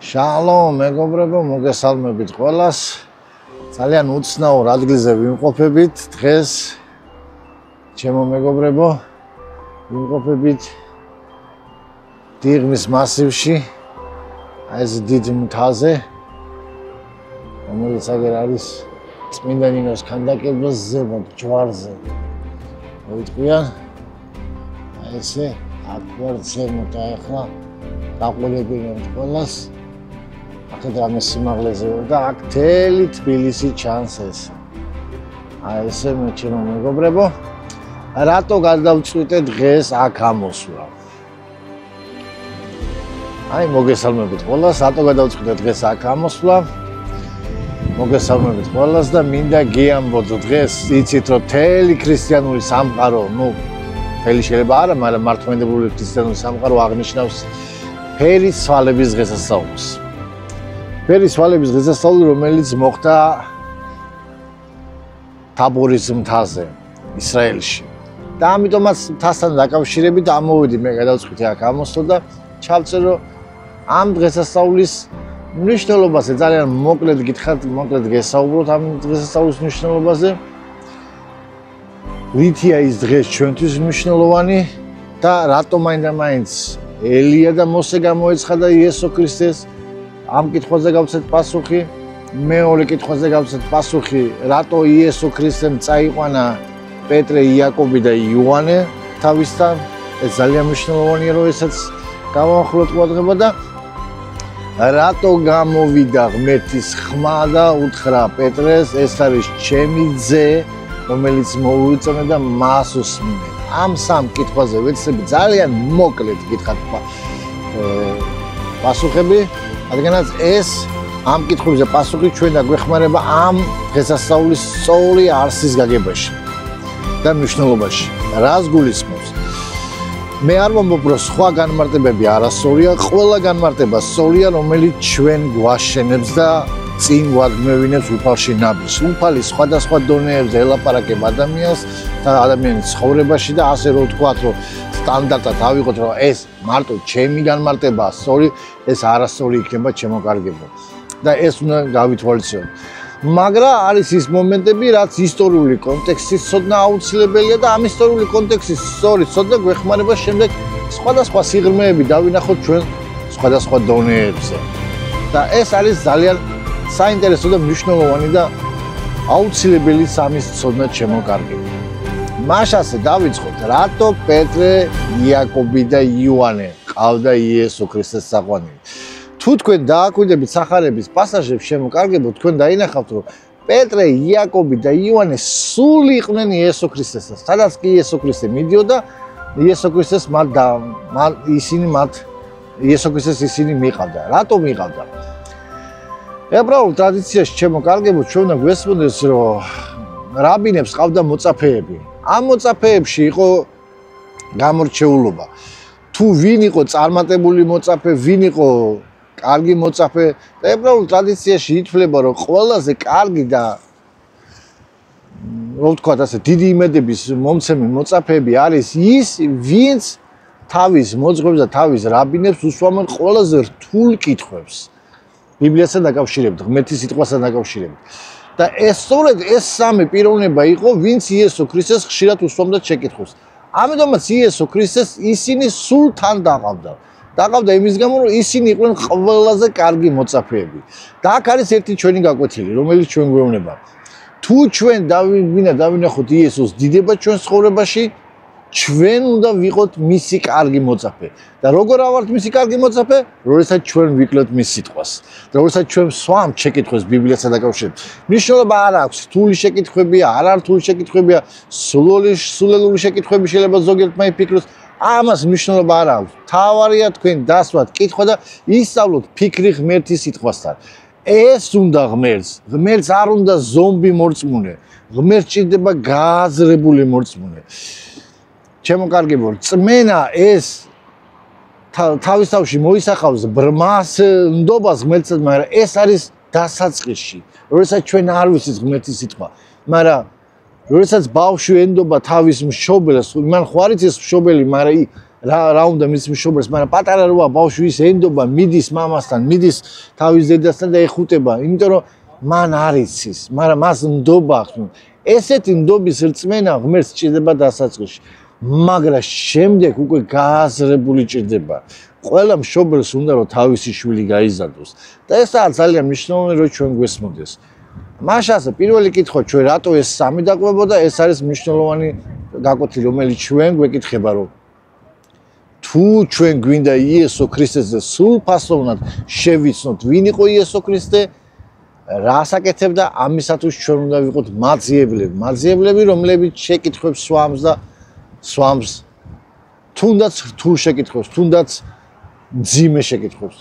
Shalom, მეგობრებო, მოგესალმებით ყველას. ძალიან უცნაურ ადგილზე ვიმყოფებით დღეს. ჩემო მეგობრებო, ვიმყოფებით დიღმის მასივში. ეს დიდ მთაზე, რომელიც აგერ არის წმინდა ნინოს ქანდაკების ზემოთ ჯვარზე. მოიწვიან. ესე აქ ვარ ზემოთ ახლა დაყოლებული ყველას. აქეთ რამე სიმაღლეზე ვარ და აქ მთელი თბილისი ჩანს ეს. ესე ჩემო მეგობრებო, რატო გადავწყვიტე დღეს აქ ამოსვლა? მოგესალმებით ყველას, რატო გადავწყვიტე დღეს აქ ამოსვლა? მოგესალმებით ყველას და მინდა გიამბოთ დღეს, იცით რომ მთელი ქრისტიანული სამყარო, მთელი შეიძლება არა, მაგრამ მართლმადიდებლური ქრისტიანული სამყარო აღნიშნავს ფერის ცვალების დღესასწაულს. ფერის ცვალების დღესასწაული, რომელიც მოხდა თაბორის მთაზე, ისრაელში. და ამიტომაც მთასთან დაკავშირებით ამოვიდი მე გადავწყვიტე აქ ამოსვლა და ჩავწერო ამ დღესასწაულის მნიშვნელობაზე, ძალიან მოკლედ გითხართ, მოკლედ გესაუბროთ ამ დღესასწაულის მნიშვნელობაზე. რითია ის დღეს ჩვენთვის მნიშვნელოვანი და რატომ მაინც ელია და მოსე გამოეცხადა იესო ქრისტეს? ამ კითხვაზე გავცეთ პასუხი. მეორე კითხვაზე გავცეთ პასუხი, რატო იესო ქრისტემ წაიყვანა პეტრე, იაკობი და იოანე თავისთან? ეს ძალიან მნიშვნელოვანია, რომ ესაც გავაახლოთ ყურადღება და რატო გამოვიდა ღმერთის ხმა და უთხრა პეტრეს, ეს არის ჩემი ძე, რომელიც მოუწონე და მას უსმინე. ამ სამ კითხვაზე ვეცდები ძალიან მოკლედ გითხრათ პასუხები, რადგანაც ეს ამ კითხვებზე პასუხი ჩვენ დაგვეხმარება ამ დღესასწაულის სწორი არსის გაგებაში და მნიშვნელობაში. რას გულისხმობს? მე არ ვამბობ, რომ სხვა განმარტებები არასწორია, ყველა განმარტება სწორია, რომელიც ჩვენ გვაშენებს და წინ გვაგმევინებს უფალში ნაბიჯს. უფალი სხვადასხვა დონეებზე ელაპარაკებ ადამიანს და ადამიანის ცხოვრებაში და ასე რომ ვთქვათ, რომ სტანდარტად ავიღოთ, რომ ეს მარტო ჩემი განმარტებაა სწორი, ეს არასწორი იქნება ჩემო კარგებო. და ეს უნდა გავითვალისწინოთ. მაგრამ არის ის მომენტები, რაც ისტორიული კონტექსტის ცოდნა აუცილებელია და ამ ისტორიული კონტექსტის სწორი ცოდნა გვეხმარება შემდეგ სხვადასხვა სიღრმეები დავინახოთ ჩვენ სხვადასხვა დონეებზე. და ეს არის ძალიან საინტერესო და მნიშვნელოვანი და აუცილებელი სამის ცოდნა ჩემო კარგებო. მაშასე დავიწყოთ, რატო პეტრე, იაკობი და იოანე ყავდა იესო ქრისტეს საყვანილი? თუ თქვენ დააკვირდებით სახარების პასაჟებს ჩემო კარგებო, თქვენ დაინახავთ, რომ პეტრე, იაკობი და იოანე სულ იყვნენ იესო ქრისტესთან. სადაც კი იესო ქრისტე მიდიოდა, იესო ქრისტეს იესო ქრისტეს ისინი მიყავდა. რატო მიყავდა? ებრაულ ტრადიციაში ჩემო კარგებო, ჩვენ უნდა გვესმოდეს, რომ რაბინებს ყავდა მოწაფეები. ამ მოწაფეებში იყო გამორჩეულობა. თუ ვინ იყო წარმატებული მოწაფე, ვინ იყო კარგი მოწაფე და ებრაულ ტრადიციაში ითვლება, რომ ყველაზე კარგი და რო ვთქვათ ასე, დიდი იმედების მომცემი მოწაფეები არის ის, ვინც თავის მოძღვებს და თავის რაბინებს უსვამენ ყველაზე რთულ კითხვებს. ბიბლიასთან დაკავშირებით, ღმერთის სიტყვასთან დაკავშირებით. და ეს სწორედ ეს სამი პიროვნება იყო, ვინც იესო ქრისტეს ხშირად უსვამდა შეკითხვებს. ამიტომაც იესო ქრისტეს ისინი სულ თან დაყავდა. დაყავდა იმის გამო, რომ ისინი იყვნენ ყველაზე კარგი მოწაფეები. და აქ არის ერთი ჩვენი გაკვეთილი, რომელიც ჩვენ გვეუბნება. თუ ჩვენ დავინახოთ იესოს დიდება ჩვენ ცხოვრებაში, ჩვენ უნდა ვიყოთ მისი კარგი მოწაფე. და როგორ ავართ მისი კარგი მოწაფე? როდესაც ჩვენ ვიკლოთ მის სიტყვას. და როდესაც ჩვენ ვსვამთ შეკითხვებს ბიბლიასთან დაკავშირებით. მნიშვნელობა არ აქვს, რთული შეკითხვებია, არართული შეკითხვებია, სულელური შეკითხვები შეიძლება ზოგიერთმა იფიქროს. ამას მნიშვნელობა არ აქვს. თავარია თქვენ დასვათ კითხვა და ისწავლოთ ფიქრი ღმერთის სიტყვასთან. ეს უნდა ღმერთს. ღმერთს არ უნდა ზომბი მორწმუნე. ღმერთს ჭირდება გააზრებული მორწმუნე. ჩემო კარგებო, წმენა ეს თავის თავში მოისახავს ბრმას, ნდობას ღმერთსაც, მაგრამ ეს არის დასაწყისში. როდესაც ჩვენ არ ვიცით ღმერთის სიტყვა, მაგრამ როდესაც ბავშვი ენდობა თავის მშობელს, მან ხო არ იცის მშობელი, მაგრამ რა უნდა მის მშობელს, მაგრამ პატარა როა ბავშვი ის ენდობა, მიდის მამასთან, მიდის თავის დედასთან და ეხუტება, იმიტომ რომ მან არ იცის, მაგრამ მას ნდობა აქვს. ესეთი ნდობის რწმენა ღმერთს ჭირდება დასაწყისში, მაგრამ შემდეგ უკვე გააზრებული ჭირდება. ყველა მშობელს უნდა რომ თავისი შვილი გაიზარდოს და ესაა ძალიან მნიშვნელოვანი რომ ჩვენ გვესმოდეს. მაშასე პირველი კითხვა ჩვენ რატო ეს სამი დაყვებოდა, ეს არის მნიშვნელოვანი გაკვეთილი, რომელიც ჩვენ გვეკითხება რომ თუ ჩვენ გვინდა იესო ქრისტეზე სულფასოვნად შევიცნოთ ვინ იყო იესო ქრისტე, რას აკეთებდა, ამისათვის ჩვენ უნდა ვიყოთ მაძიებლები, რომლებიც შეკითხვებს swams თუნდაც რთულ შეკითხვებს, თუნდაც ძიმე შეკითხვებს.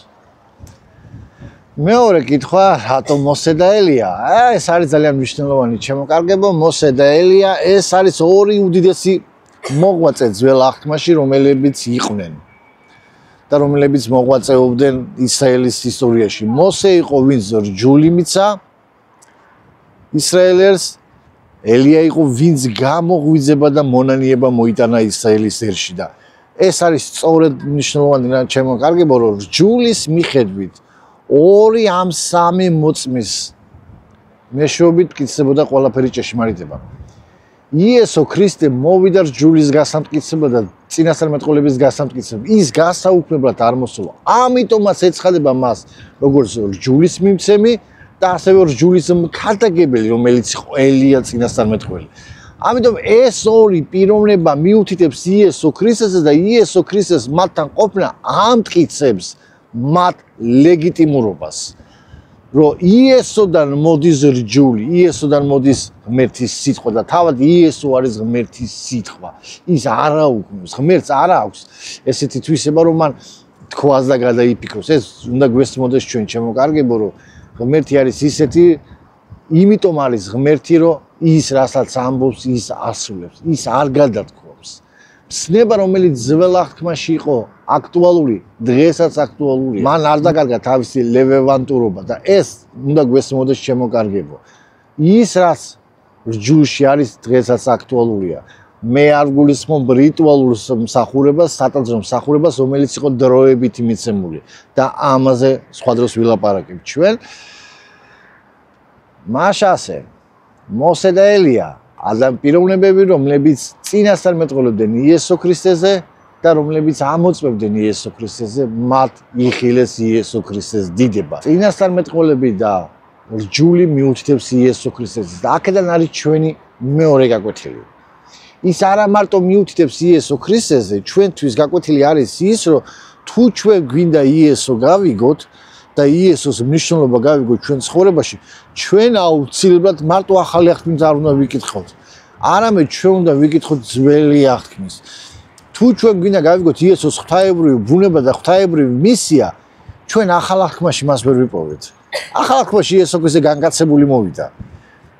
მეორე კითხვა, რატო მოსე და ელია? ეს არის ძალიან მნიშვნელოვანი, ჩემოკარგებო, მოსე და ელია, ეს არის ორი უდიდესი მოღვაწე ძველ აღთქმაში, რომლებიც იყვნენ და რომლებიც მოღვაწეობდნენ ისრაელის ისტორიაში. მოსე იყო ვინც რჯული მიცა ისრაელერს, ელია იყო ვინც გამოღვიძება და მონანიება მოიტანა ისრაელის ერში და ეს არის სწორედ მნიშვნელოვანი რა ჩემოკარგებო, რომ რჯულის მიხედვით ორი ამ სამი მოწმის მეშვეობით კითხებოდა ყველაფერი ჭეშმარიტება. იესო ქრისტე მოვიდა რჯულის გასამტკიცებლად და წინასწარმეტყველების გასამტკიცებლად. ის გასაუქმებლად არ მოსულა. ამიტომაც ეცხადება მას როგორც რჯულის მიმცემი და ასევე რჯულის მხატაგებელი, რომელიც იყო ელია წინასწარმეტყველი. ამიტომ ეს ორი პიროვნება მიუთითებს იესო ქრისტესა და იესო ქრისტეს მათთან ყოფნა ამტკიცებს მათ ლეგიტიმურობას. რომ იესოდან მოდის რჯული, იესოდან მოდის ღმერთის სიტყვა და თავად იესო არის ღმერთის სიტყვა. ის არა უქმნის, ღმერთს არ აქვს ესეთი თვისება, რომ მან თქვას და გადაიფიქროს. ეს უნდა გვესმოდეს ჩვენ ჩემოკარგებო, რომ ღმერთი არის ისეთი, იმიტომ არის ღმერთი, რომ ის რასაც ამბობს, ის ასრულებს, ის არ გადათქვამს. ცნება, რომელიც ძველ აღთქმაში იყო აქტუალური, დღესაც აქტუალურია. მან არ დაკარგა თავისი ლევევანტურობა და ეს უნდა გვესმოდეს ჩემოკარგებო. ის რაც რჯულში არის, დღესაც აქტუალურია. მე არ გულისხმობ რიტუალურ მსახურებას, სატაძრო მსახურებას, რომელიც იყო დროებით მიცემული და ამაზე სხვა დროს ვილაპარაკებ ჩვენ. მაშასე მოსე და ელია ადამ პიროვნებები, რომლებიც წინასწარმეტყველებდნენ იესო ქრისტეზე და რომლებიც ამოწმებდნენ იესო ქრისტეზე, მათ იხილეს იესო ქრისტეს დიდება. წინასწარმეტყველები და რჯული მიუთითებს იესო ქრისტეს და აქედან არის ჩვენი მეორე გაკვეთილი. ის არა მარტო მიუთითებს იესო ქრისტეზე, ჩვენთვის გაკვეთილი არის ის, რომ თუ ჩვენ გვინდა იესო გავიგოთ და იესოს მნიშვნელობა გავიგოთ ჩვენ ცხოვრებაში, ჩვენ აუცილებლად მარტო ახალი აღთქმის არ უნდა ვიკითხოთ. არამედ ჩვენ უნდა ვიკითხოთ ძველი აღთქმის. თუ ჩვენ გვინდა გავიგოთ იესოს ღვთაებრივი ბუნება და ღვთაებრივი მისია, ჩვენ ახალ აღთქმაში მას ვერ ვიპოვეთ. ახალ აღთქმაში იესო ქრისტე განკაცებული მოვიდა.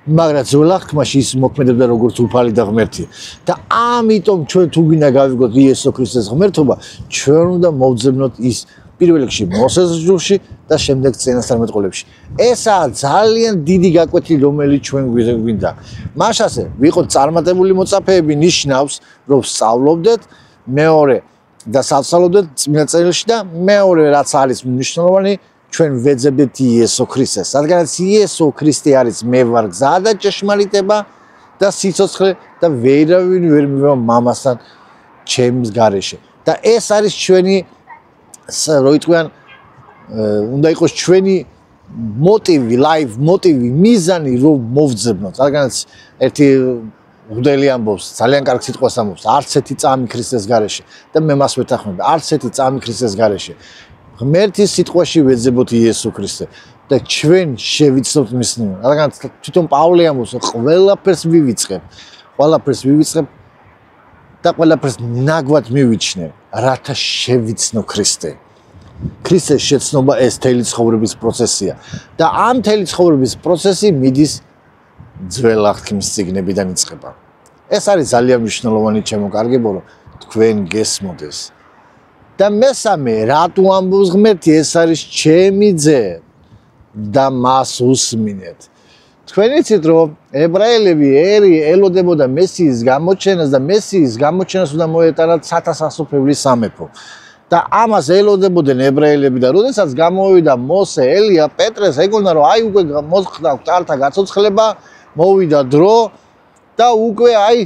მაგრამ ძველ აღთქმაში ის მოქმედებდა როგორც უფალი და ღმერთი. და ამიტომ ჩვენ თუ გვინდა გავიგოთ იესო ქრისტეს ღმერთობა, ჩვენ უნდა მოვძებნოთ ის პირველ რიგში მოსეს რჯულში და შემდეგ წინასწარმეტყველებში. ესაა ძალიან დიდი გაკვეთილი, რომელიც ჩვენ გვინდა. მაშასე ვიყოთ წარმატებული მოწაფეები ნიშნავს, რომ სწავლობდეთ, მეორე და საცალობდეთ წმინდა წერილში და მეორე რაც არის მნიშვნელოვანი, ჩვენ ვეძებდეთ იესო ქრისტეს. რადგანაც იესო ქრისტე არის მე ვარ გზა და ჭეშმარიტება და სიცოცხლე და ვერავინ ვერ მივა მამასთან ჩემს გარეშე. და ეს არის ჩვენი რო იტყვიან უნდა იყოს ჩვენი მოტივი, ლაიფ მოტივი, მიზანი რომ მოვძებნოთ. რადგანაც ერთი მღვდელი ამბობს, ძალიან კარგ სიტყვას ამბობს, არც ერთი წამი ქრისტეს გარეშე და მე მას ვეთანხმები, არც ერთი წამი ქრისტეს გარეშე. ღმერთის სიტყვაში ვეძებოთ იესო ქრისტე და ჩვენ შევიცნობთ მის ნიმუშს. რადგანაც თვითონ პავლე ამბობს, ყველაფერს ვივიწყებ და ყველაფერს ნაგვად მივიჩნევ, რათა შევიცნო ქრისტე. ქრისტეს შეცნობა ეს მთელი ცხოვრების პროცესია და ამ მთელი ცხოვრების პროცესი მიდის ძველ აღთქმის წიგნებიდან იწყება. ეს არის ძალიან მნიშვნელოვანი ჩემოკარგებო, რომ თქვენ გესმოდეს. და მესამე, რატო ამბობს ღმერთი, ეს არის ჩემი ძე და მას უსმინეთ. თქვენ იცით რომ ებრაელები ელოდებოდა მესიის გამოჩენას და მესიის გამოჩენას უნდა მოეტანათ საათასასოფევლის სამეფო. და ამას ელოდებოდნენ ებრაელები და როდესაც გამოვიდა მოსე, ელია, პეტრეს ეგონა რომ აი უკვე მოხდა წართა გაცოცხლება, მოვიდა დრო და უკვე აი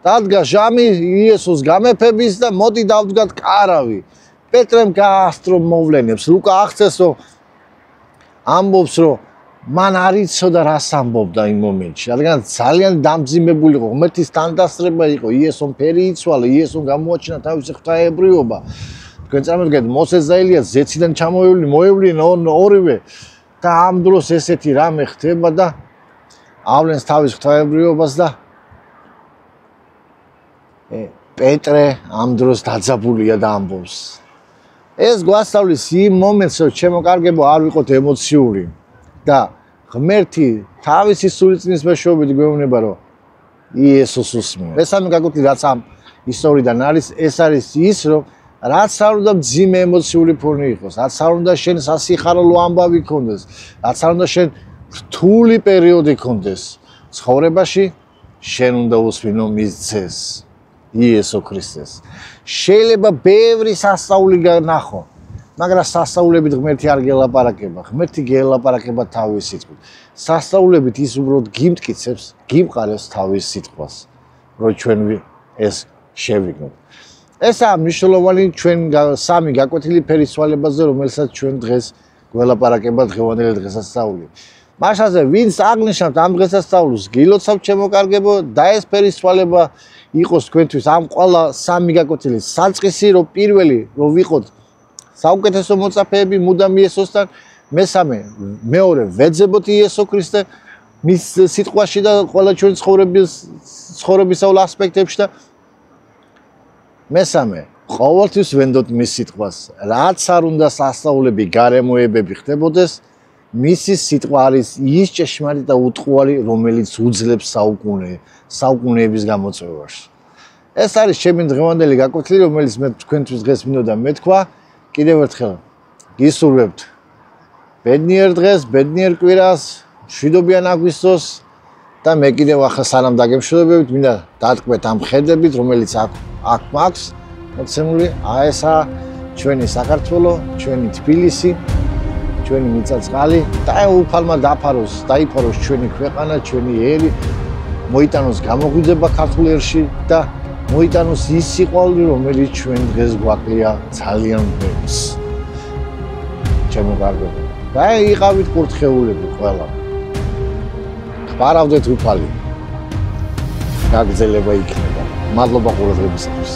დადგა ჟამი იესოს გამეფების და მოდი დავდგათ კარავი. პეტრემ გაასწრო მოვლენებს. ლუკა აღწევს რომ ამბობს რომ მან არ იცოდა რას ამბობდა იმ მომენტში, რადგან ძალიან დამძიმებული იყო, ღმერთის თანდასწრება იყო, იესომ ფერი იცვალა, იესომ გამოაჩინა თავისი ღვთაებრიობა. თქვენ წარმოგიდგენთ, მოსეს და ელიას ზეციდან მოევლნენ ორივე და ამ დროს ესეთი რამე ხდება და ავლენს თავის ღვთაებრიობას და პეტრე ამ დროს დაძაბულია და ამბობს. ეს გვასწავლის იმ მომენტს, რომ ჩემო კარგებო, არ ვიყოთ ემოციური და ღმერთი თავისი სულიწნის მეშვეობით გვეუბნება, რომ იესოს უსმენთ. მესამე გაკუთვნილი რაც ამ ისტორიიდან არის, ეს არის ის, რომ რაც არ უნდა მძიმე ემოციური ფონი იყოს, რაც არ უნდა შენ სასიხარულო ამბავი გქონდეს, რაც არ უნდა შენ რთული პერიოდი გქონდეს ცხოვრებაში, შენ უნდა უსმინო მის ძეს, იესო ქრისტეს. შეიძლება ბევრი სასწაული განახო, მაგრამ სასწაულებით ღმერთი არ გელაპარაკება, ღმერთი გელაპარაკება თავის სიტყვით. სასწაულებით ის უბრალოდ გიმტკიცებს, გიმყარებს თავის სიტყვას, რომ ჩვენ ეს შევიგნოთ. ესაა მნიშვნელოვანი ჩვენ სამი გაკვეთილი ფერის ცვალებაზე, რომელსაც ჩვენ დღეს გველაპარაკება დღევანდელი დღესასწაული. მაშასე ვინც აღნიშნავთ ამ დღესასწაულს, გილოცავთ ჩემო კარგებო და ეს ფერის ცვალება იყოს თქვენთვის ამ ყველა სამი გაკვეთილის საწყისი, რომ პირველი რომ ვიყოთ საუკეთესო მოწაფეები მუდამ იესოსთან, მესამე, მეორე ვეძებოთ იესო ქრისტე მის სიტყვაში და ყველა ჩვენი ცხოვრებისაულ ასპექტებში და მესამე, ყოველთვის ვენდოთ მის სიტყვას, რაც არ უნდა სასწაულები, გარემოებები ხდებოდეს, მისი სიტყვა არის ის ჭეშმარიტი და უტყუარი, რომელიც უძლებს საუკუნეების გამოწვევაში. ეს არის ჩემი დღევანდელი გაკვეთილი, რომელიც მე თქვენთვის დღეს მინდოდა მეთქვა. კიდევ ერთხელ გისურვებთ ბედნიერ დღეს, ბედნიერ კვირას, მშვიდობიან აგვისტოს და მე კიდევ ახლა სანამ დაგემშვიდობებით, მინდა დატკბეთ ამ ხედებით, რომელიც აქ მაქვს მოცემული. ესა ჩვენი საქართველო, ჩვენი თბილისი, ჩვენი მიწა-წყალი და უფალმა დაიფაროს ჩვენი ქვეყანა, ჩვენი ერი, მოიტანოს გამოგვიძება ქართულ ერში და მოიტანოს ის სიყვარული, რომელიც ჩვენ დღეს გვაკლია ძალიან ბევრს. ჩემო კარგებო, და იყავით კურთხეულები ყველა. ხარავდეთ უფალი. გაგრძელება იქნება. მადლობა ყურადღებისათვის.